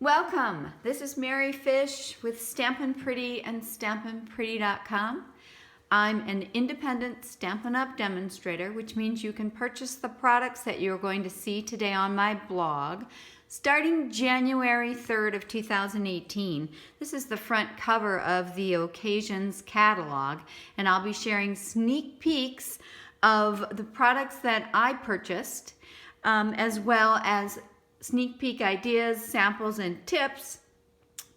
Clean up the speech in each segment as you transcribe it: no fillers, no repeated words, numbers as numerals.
Welcome. This is Mary Fish with Stampin' Pretty and StampinPretty.com. I'm an independent Stampin' Up! Demonstrator, which means you can purchase the products that you're going to see today on my blog starting January 3rd of 2018. This is the front cover of the Occasions catalog, and I'll be sharing sneak peeks of the products that I purchased, as well as sneak peek ideas, samples, and tips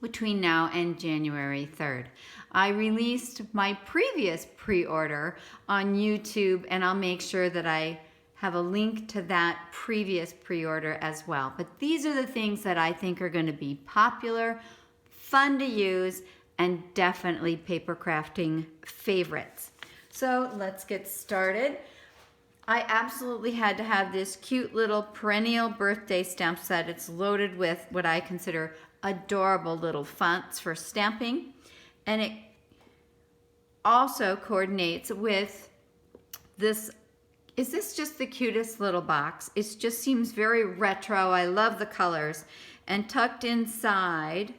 between now and January 3rd. I released my previous pre-order on YouTube, and I'll make sure that I have a link to that previous pre-order as well. But these are the things that I think are going to be popular, fun to use, and definitely paper crafting favorites. So let's get started. I absolutely had to have this cute little Perennial birthday stamp set. It's loaded with what I consider adorable little fonts for stamping. And it also coordinates with this. Is this just the cutest little box? It just seems very retro. I love the colors. And tucked inside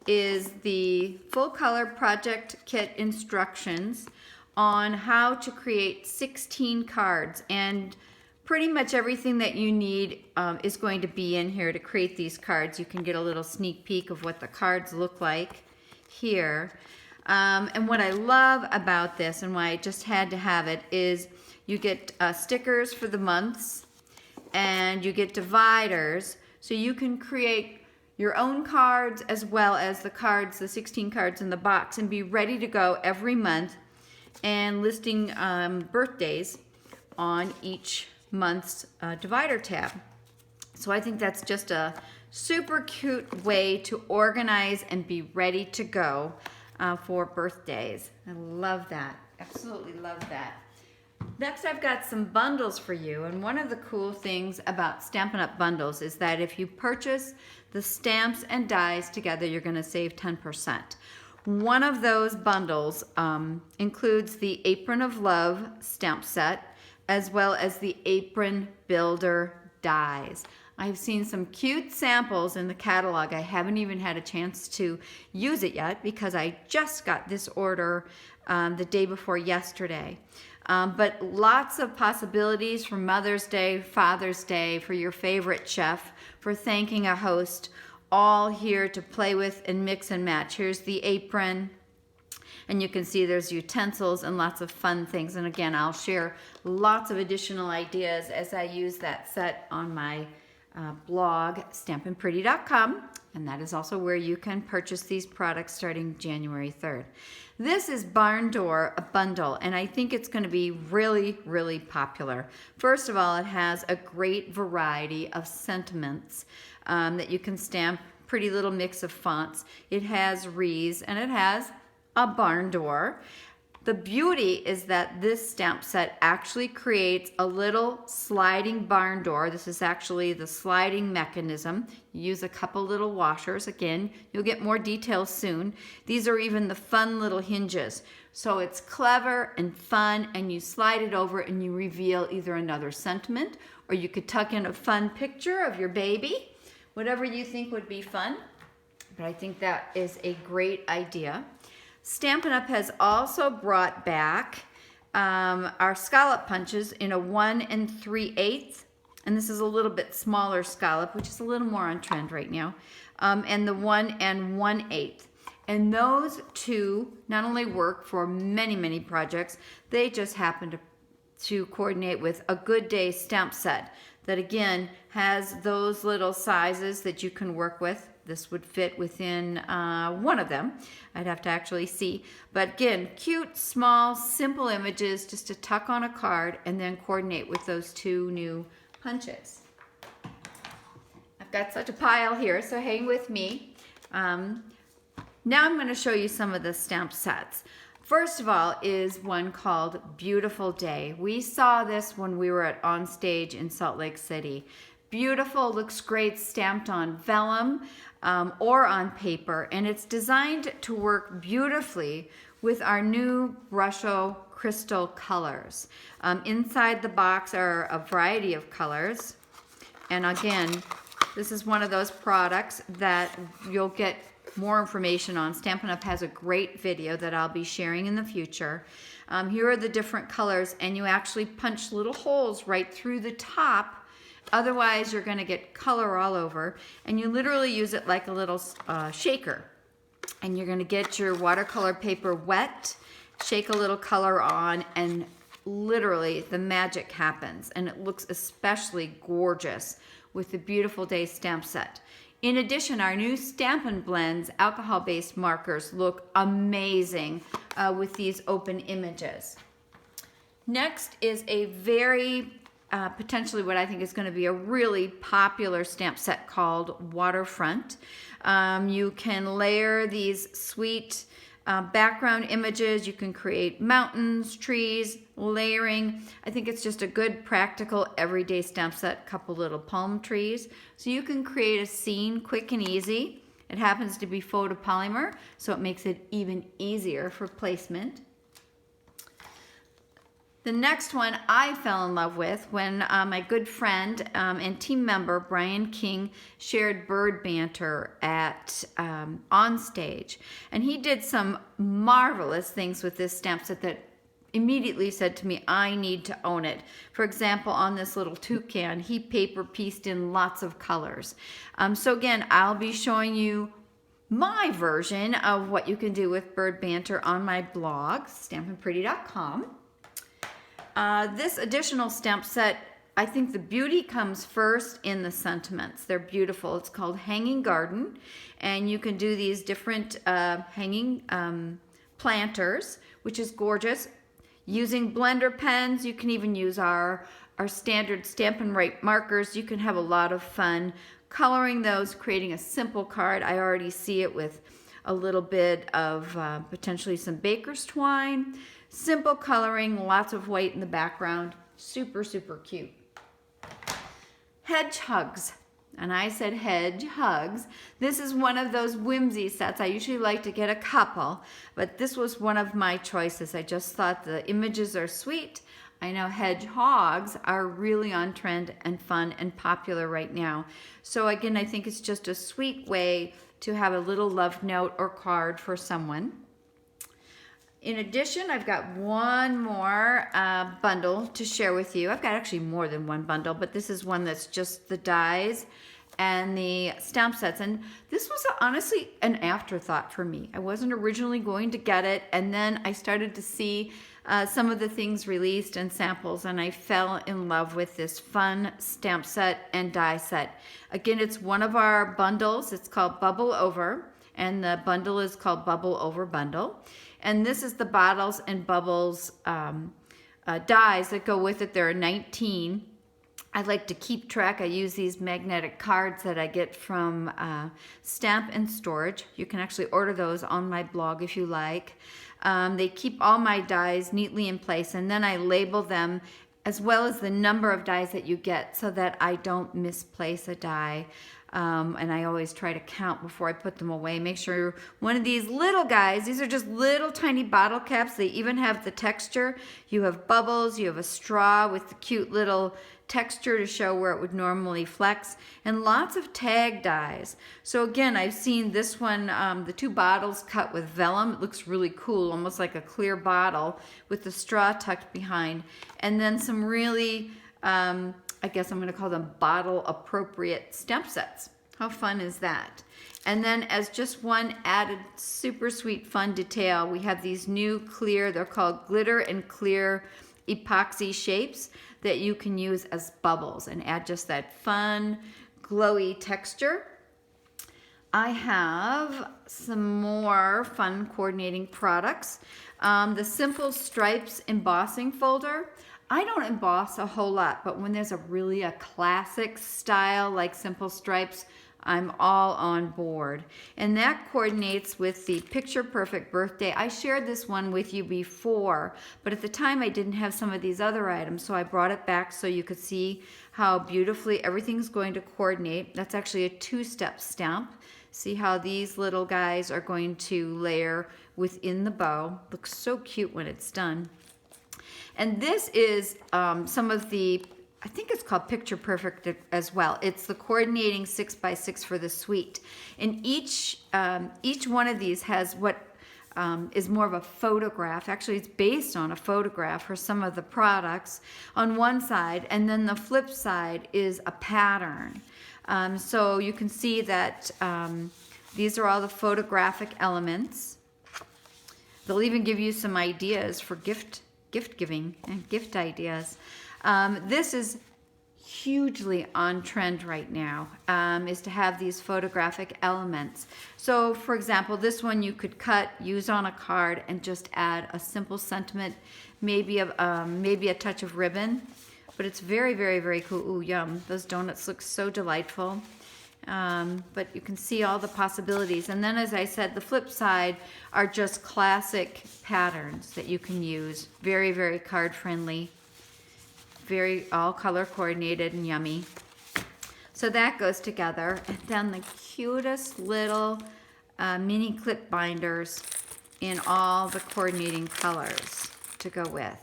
is the full color project kit instructions on how to create 16 cards, and pretty much everything that you need is going to be in here to create these cards. You can get a little sneak peek of what the cards look like here. And what I love about this, and why I just had to have it, is you get stickers for the months, and you get dividers, so you can create your own cards as well as the cards, the 16 cards in the box, and be ready to go every month, and listing birthdays on each month's divider tab. So I think that's just a super cute way to organize and be ready to go for birthdays. I love that. Absolutely love that. Next, I've got some bundles for you, and one of the cool things about Stampin' Up! Bundles is that if you purchase the stamps and dies together, you're going to save 10%. One of those bundles includes the Apron of Love stamp set, as well as the Apron Builder dies. I've seen some cute samples in the catalog. I haven't even had a chance to use it yet because I just got this order the day before yesterday. But lots of possibilities for Mother's Day, Father's Day, for your favorite chef, for thanking a host, all here to play with and mix and match. Here's the apron, and you can see there's utensils and lots of fun things. And again, I'll share lots of additional ideas as I use that set on my blog, StampinPretty.com, and that is also where you can purchase these products starting January 3rd. This is Barn Door, a bundle, and I think it's going to be really, really popular. First of all, it has a great variety of sentiments that you can stamp, pretty little mix of fonts. It has wreaths, and it has a barn door. The beauty is that this stamp set actually creates a little sliding barn door. This is actually the sliding mechanism. You use a couple little washers. Again, you'll get more details soon. These are even the fun little hinges. So it's clever and fun, and you slide it over and you reveal either another sentiment, or you could tuck in a fun picture of your baby, whatever you think would be fun. But I think that is a great idea. Stampin' Up! Has also brought back our Scalloped Punches in a 1 3/8, and this is a little bit smaller scallop, which is a little more on trend right now, and the 1 1/8. And those two not only work for many, many projects, they just happen to coordinate with a Good Day stamp set that again has those little sizes that you can work with. This would fit within one of them. I'd have to actually see. But again, cute, small, simple images just to tuck on a card and then coordinate with those two new punches. I've got such a pile here, so hang with me. Now I'm going to show you some of the stamp sets. First of all is one called Beautiful Day. We saw this when we were at On Stage in Salt Lake City. Beautiful, looks great stamped on vellum or on paper, and it's designed to work beautifully with our new Brusho crystal colors. Inside the box are a variety of colors, and again, This is one of those products that you'll get more information on. Stampin' Up! Has a great video that I'll be sharing in the future. Here are the different colors, and you actually punch little holes right through the top. Otherwise, you're going to get color all over, and you literally use it like a little shaker. And you're going to get your watercolor paper wet, shake a little color on, and literally the magic happens. And it looks especially gorgeous with the Beautiful Day stamp set. In addition, our new Stampin' Blends alcohol-based markers look amazing with these open images. Next is a very potentially what I think is going to be a really popular stamp set called Waterfront. You can layer these sweet background images. You can create mountains, trees, layering. I think it's just a good practical everyday stamp set, couple little palm trees. So you can create a scene quick and easy. It happens to be photopolymer, so it makes it even easier for placement. The next one I fell in love with when my good friend and team member Brian King shared bird banter at on stage, and he did some marvelous things with this stamp set that immediately said to me, I need to own it. For example, on this little toucan, he paper pieced in lots of colors. So again, I'll be showing you my version of what you can do with bird banter on my blog, stampinpretty.com. This additional stamp set, I think the beauty comes first in the sentiments. They're beautiful. It's called Hanging Garden, and you can do these different hanging planters, which is gorgeous. Using blender pens, you can even use our standard Stampin' Right markers. You can have a lot of fun coloring those, creating a simple card. I already see it with a little bit of potentially some baker's twine. Simple coloring, lots of white in the background. Super, super cute. Hedge Hugs. And I said hedge hugs. This is one of those whimsy sets. I usually like to get a couple, but this was one of my choices. I just thought the images are sweet. I know hedgehogs are really on trend and fun and popular right now. So again, I think it's just a sweet way to have a little love note or card for someone. In addition, I've got one more bundle to share with you. I've got actually more than one bundle, but this is one that's just the dies and the stamp sets. And this was honestly an afterthought for me. I wasn't originally going to get it, and then I started to see some of the things released and samples, and I fell in love with this fun stamp set and die set. Again, it's one of our bundles. It's called Bubble Over, and the bundle is called Bubble Over Bundle. And this is the bottles and bubbles dies that go with it. There are 19. I like to keep track. I use these magnetic cards that I get from Stamp and Storage. You can actually order those on my blog if you like. They keep all my dies neatly in place, and then I label them as well as the number of dies that you get so that I don't misplace a die. And I always try to count before I put them away. Make sure one of these little guys, these are just little tiny bottle caps. They even have the texture. You have bubbles, you have a straw with the cute little texture to show where it would normally flex, and lots of tag dies. So again, I've seen this one, the two bottles cut with vellum. It looks really cool, almost like a clear bottle with the straw tucked behind. And then some really, I guess I'm going to call them bottle appropriate stamp sets. How fun is that? And then as just one added super sweet fun detail, we have these new clear, they're called glitter and clear epoxy shapes that you can use as bubbles and add just that fun glowy texture. I have some more fun coordinating products. The Simple Stripes embossing folder. I don't emboss a whole lot, but when there's a classic style like Simple Stripes, I'm all on board. And that coordinates with the Picture Perfect Birthday. I shared this one with you before, but at the time I didn't have some of these other items, so I brought it back so you could see how beautifully everything's going to coordinate. That's actually a two-step stamp. See how these little guys are going to layer within the bow. Looks so cute when it's done. And this is some of the I think it's called Picture Perfect as well. It's the coordinating 6x6 for the suite. And each one of these has what is more of a photograph. Actually, it's based on a photograph for some of the products on one side, and then the flip side is a pattern. So you can see that these are all the photographic elements. They'll even give you some ideas for gift giving and gift ideas. This is hugely on trend right now, is to have these photographic elements. So for example, this one you could cut, use on a card, and just add a simple sentiment, maybe a touch of ribbon. But it's very, very, very cool. Ooh, yum. Those donuts look so delightful. But you can see all the possibilities. And then, as I said, the flip side are just classic patterns that you can use. Very, very card friendly. Very all color coordinated and yummy. So that goes together. And then the cutest little mini clip binders in all the coordinating colors to go with.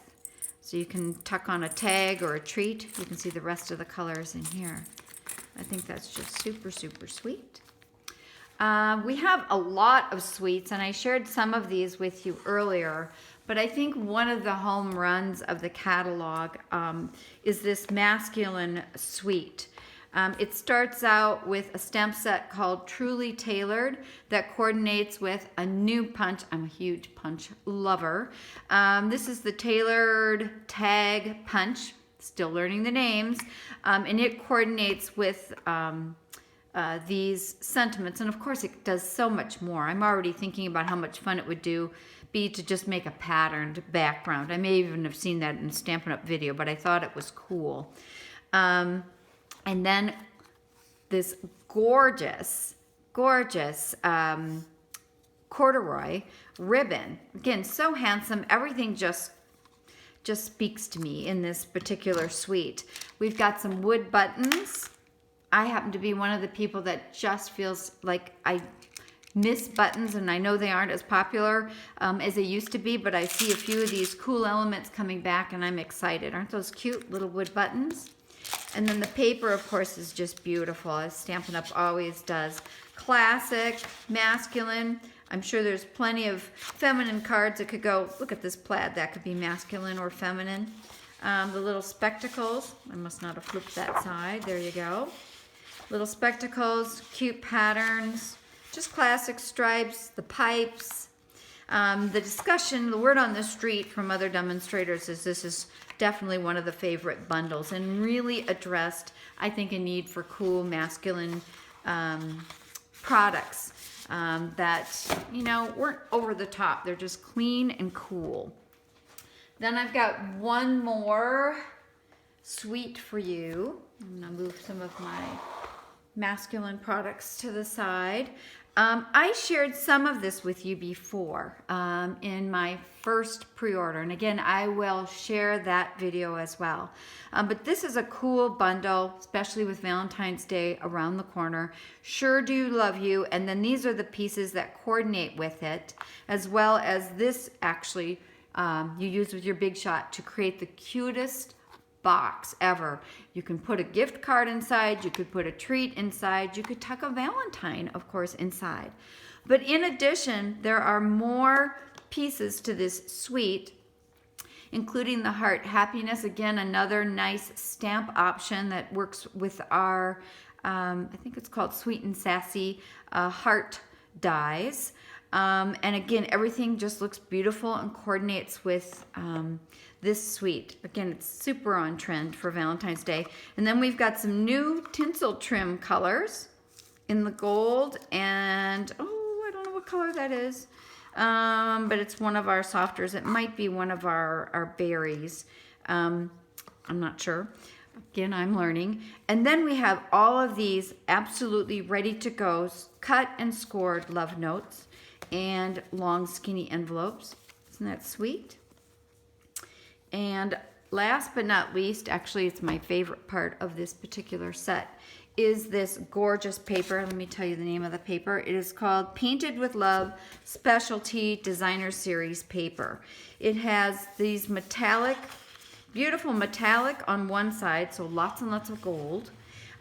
So you can tuck on a tag or a treat. You can see the rest of the colors in here. I think that's just super, super sweet. We have a lot of sweets, and I shared some of these with you earlier, but I think one of the home runs of the catalog is this masculine suite. It starts out with a stamp set called Truly Tailored that coordinates with a new punch. I'm a huge punch lover. This is the Tailored Tag Punch, still learning the names, and it coordinates with these sentiments. And of course it does so much more. I'm already thinking about how much fun it would be to just make a patterned background. I may even have seen that in a Stampin' Up! Video, but I thought it was cool. And then this gorgeous corduroy ribbon. Again, so handsome. Everything just speaks to me in this particular suite. We've got some wood buttons. I happen to be one of the people that just feels like I miss buttons, and I know they aren't as popular as they used to be, but I see a few of these cool elements coming back and I'm excited. Aren't those cute little wood buttons? And then the paper, of course, is just beautiful, as Stampin' Up! Always does. Classic, masculine. I'm sure there's plenty of feminine cards that could go, look at this plaid, that could be masculine or feminine. The little spectacles, I must not have flipped that side, there you go. Little spectacles, cute patterns, just classic stripes, the pipes. The discussion, the word on the street from other demonstrators is this is definitely one of the favorite bundles and really addressed, I think, a need for cool masculine products that, you know, weren't over the top. They're just clean and cool. Then I've got one more suite for you. I'm gonna move some of my masculine products to the side. I shared some of this with you before in my first pre-order, and again I will share that video as well. But this is a cool bundle, especially with Valentine's Day around the corner. Sure Do Love You, and then these are the pieces that coordinate with it, as well as this actually you use with your Big Shot to create the cutest box ever. You can put a gift card inside, you could put a treat inside, you could tuck a Valentine, of course, inside. But in addition, there are more pieces to this suite, including the Heart Happiness. Again, another nice stamp option that works with our, I think it's called Sweet and Sassy heart dies. And again, everything just looks beautiful and coordinates with this suite. Again, it's super on trend for Valentine's Day. And then we've got some new tinsel trim colors in the gold and, oh, I don't know what color that is. But it's one of our softers. It might be one of our berries. I'm not sure. Again, I'm learning. And then we have all of these absolutely ready to go, cut and scored love notes and long skinny envelopes. Isn't that sweet? And last but not least, actually it's my favorite part of this particular set, is this gorgeous paper. Let me tell you the name of the paper. It is called Painted with Love Specialty Designer Series paper. It has these metallic beautiful metallic on one side, so lots and lots of gold.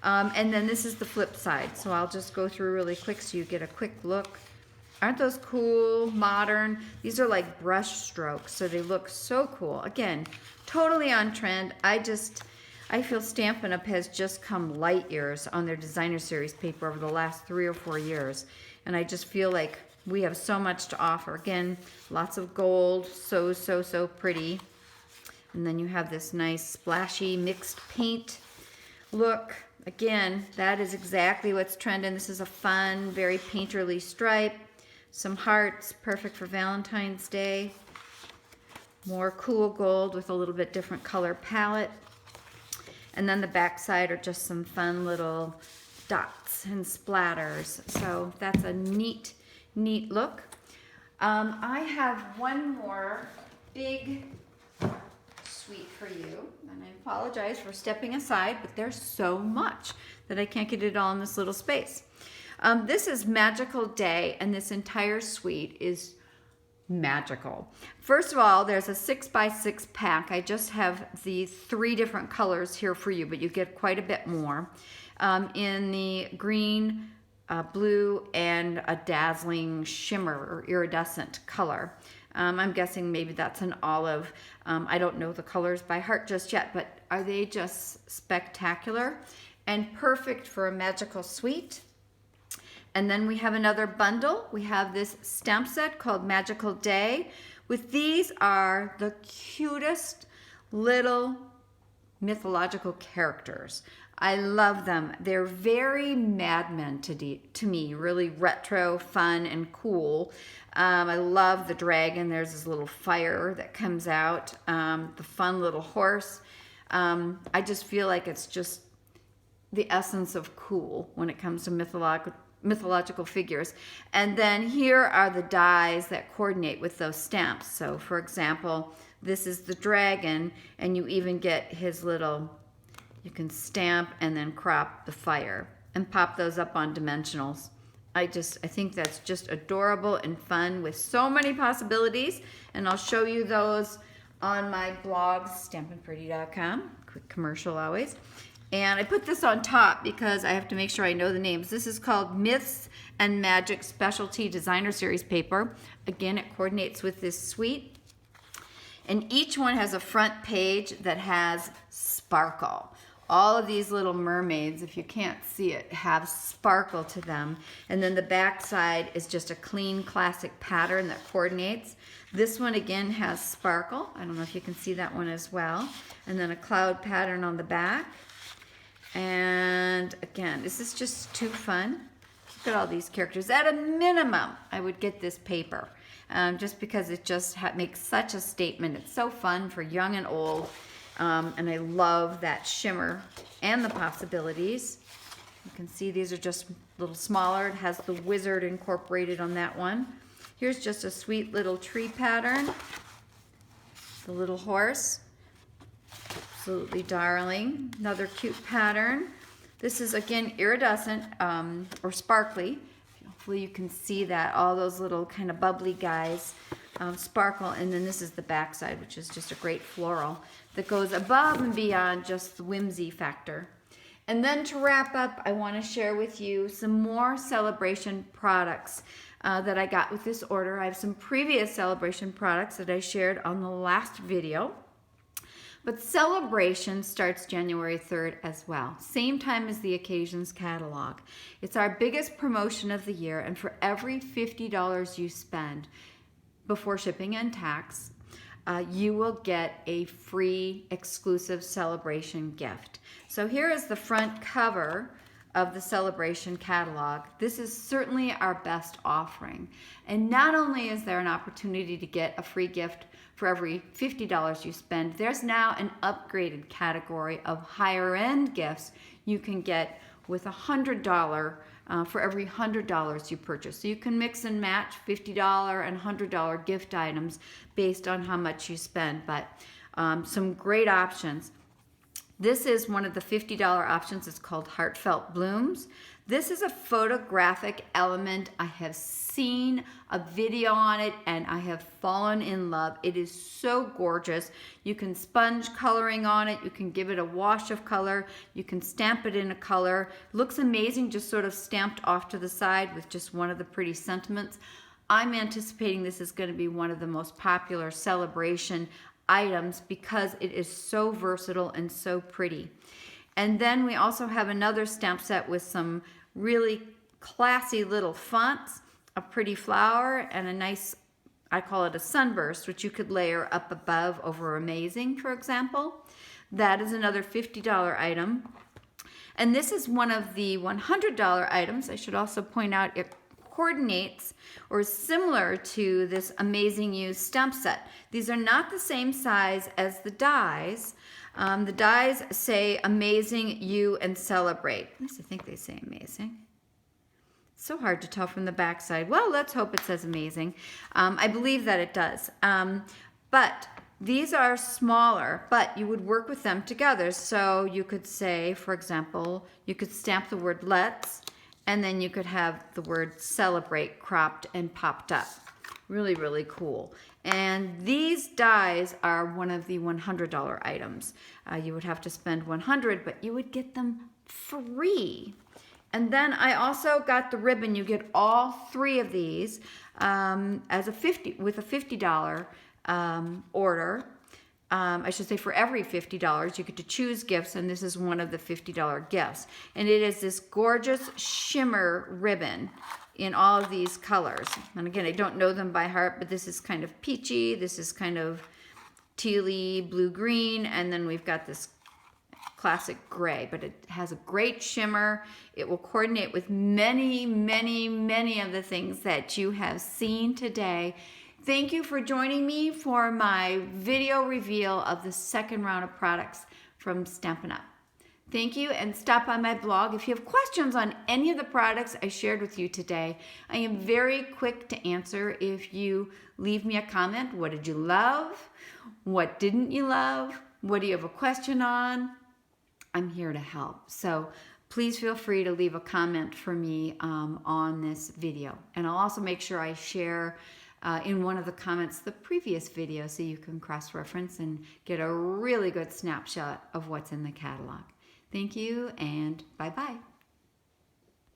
And then this is the flip side. So I'll just go through really quick so you get a quick look. Aren't those cool, modern? These are like brush strokes, so they look so cool. Again, totally on trend. I feel Stampin' Up! Has just come light years on their designer series paper over the last 3 or 4 years. And I just feel like we have so much to offer. Again, lots of gold, so pretty. And then you have this nice splashy mixed paint look. Again, that is exactly what's trending. This is a fun, very painterly stripe. Some hearts, perfect for Valentine's Day. More cool gold with a little bit different color palette. And then the back side are just some fun little dots and splatters. So that's a neat look. I have one more big suite for you. And I apologize for stepping aside, but there's so much that I can't get it all in this little space. This is Magical Day, and this entire suite is magical. First of all, there's a 6x6 pack. I just have the 3 different colors here for you, but you get quite a bit more. In the green, blue, and a dazzling shimmer or iridescent color. I'm guessing maybe that's an olive. I don't know the colors by heart just yet, but are they just spectacular and perfect for a magical suite? And then we have another bundle. We have this stamp set called Magical Day. These are the cutest little mythological characters. I love them. They're very Mad Men to me, really retro, fun, and cool. I love the dragon. There's this little fire that comes out, the fun little horse. I just feel like it's just the essence of cool when it comes to mythological figures. And then here are the dies that coordinate with those stamps. So for example, this is the dragon, and you even get his little, you can stamp and then crop the fire and pop those up on dimensionals. I think that's just adorable and fun with so many possibilities, and I'll show you those on my blog, stampinpretty.com. Quick commercial always. And I put this on top because I have to make sure I know the names. This is called Myths and Magic Specialty Designer Series paper. Again, it coordinates with this suite. And each one has a front page that has sparkle. All of these little mermaids, if you can't see it, have sparkle to them. And then the back side is just a clean classic pattern that coordinates. This one again has sparkle. I don't know if you can see that one as well. And then a cloud pattern on the back. And again, this is just too fun. Look at all these characters. At a minimum, I would get this paper just because it just makes such a statement. It's so fun for young and old. And I love that shimmer and the possibilities. You can see these are just a little smaller. It has the wizard incorporated on that one. Here's just a sweet little tree pattern. The little horse. Absolutely darling. Another cute pattern. This is again iridescent or sparkly. Hopefully you can see that. All those little kind of bubbly guys sparkle. And then this is the back side, which is just a great floral that goes above and beyond just the whimsy factor. And then to wrap up, I want to share with you some more celebration products that I got with this order. I have some previous celebration products that I shared on the last video. But Celebration starts January 3rd as well, same time as the Occasions catalog. It's our biggest promotion of the year, and for every $50 you spend before shipping and tax, you will get a free exclusive Celebration gift. So here is the front cover of the Celebration catalog. This is certainly our best offering. And not only is there an opportunity to get a free gift for every $50 you spend, there's now an upgraded category of higher end gifts you can get with $100 for every $100 you purchase. So you can mix and match $50 and $100 gift items based on how much you spend, but some great options. This is one of the $50 options. It's called Heartfelt Blooms. This is a photographic element. I have seen a video on it and I have fallen in love. It is so gorgeous. You can sponge coloring on it. You can give it a wash of color. You can stamp it in a color. Looks amazing, just sort of stamped off to the side with just one of the pretty sentiments. I'm anticipating this is going to be one of the most popular celebration items because it is so versatile and so pretty. And then we also have another stamp set with some really classy little fonts, a pretty flower, and a nice, I call it a sunburst, which you could layer up above over Amazing, for example. That is another $50 item. And this is one of the $100 items. I should also point out it coordinates or is similar to this Amazing You stamp set. These are not the same size as the dies. The dies say Amazing You and Celebrate. At least I think they say Amazing. It's so hard to tell from the back side. Well, let's hope it says Amazing. I believe that it does. But these are smaller, but you would work with them together. So you could say, for example, you could stamp the word Let's, and then you could have the word Celebrate cropped and popped up. Really, really cool. And these dies are one of the $100 items. You would have to spend $100, but you would get them free. And then I also got the ribbon. You get all three of these as a $50 order. I should say for every $50, you get to choose gifts, and this is one of the $50 gifts. And it is this gorgeous shimmer ribbon in all of these colors. And again, I don't know them by heart, but this is kind of peachy, this is kind of tealy, blue-green, and then we've got this classic gray, but it has a great shimmer. It will coordinate with many, many, many of the things that you have seen today. Thank you for joining me for my video reveal of the second round of products from Stampin' Up. Thank you, and stop by my blog if you have questions on any of the products I shared with you today. I am very quick to answer if you leave me a comment. What did you love? What didn't you love? What do you have a question on? I'm here to help. So please feel free to leave a comment for me on this video. And I'll also make sure I share in one of the comments the previous video so you can cross-reference and get a really good snapshot of what's in the catalog. Thank you, and bye-bye.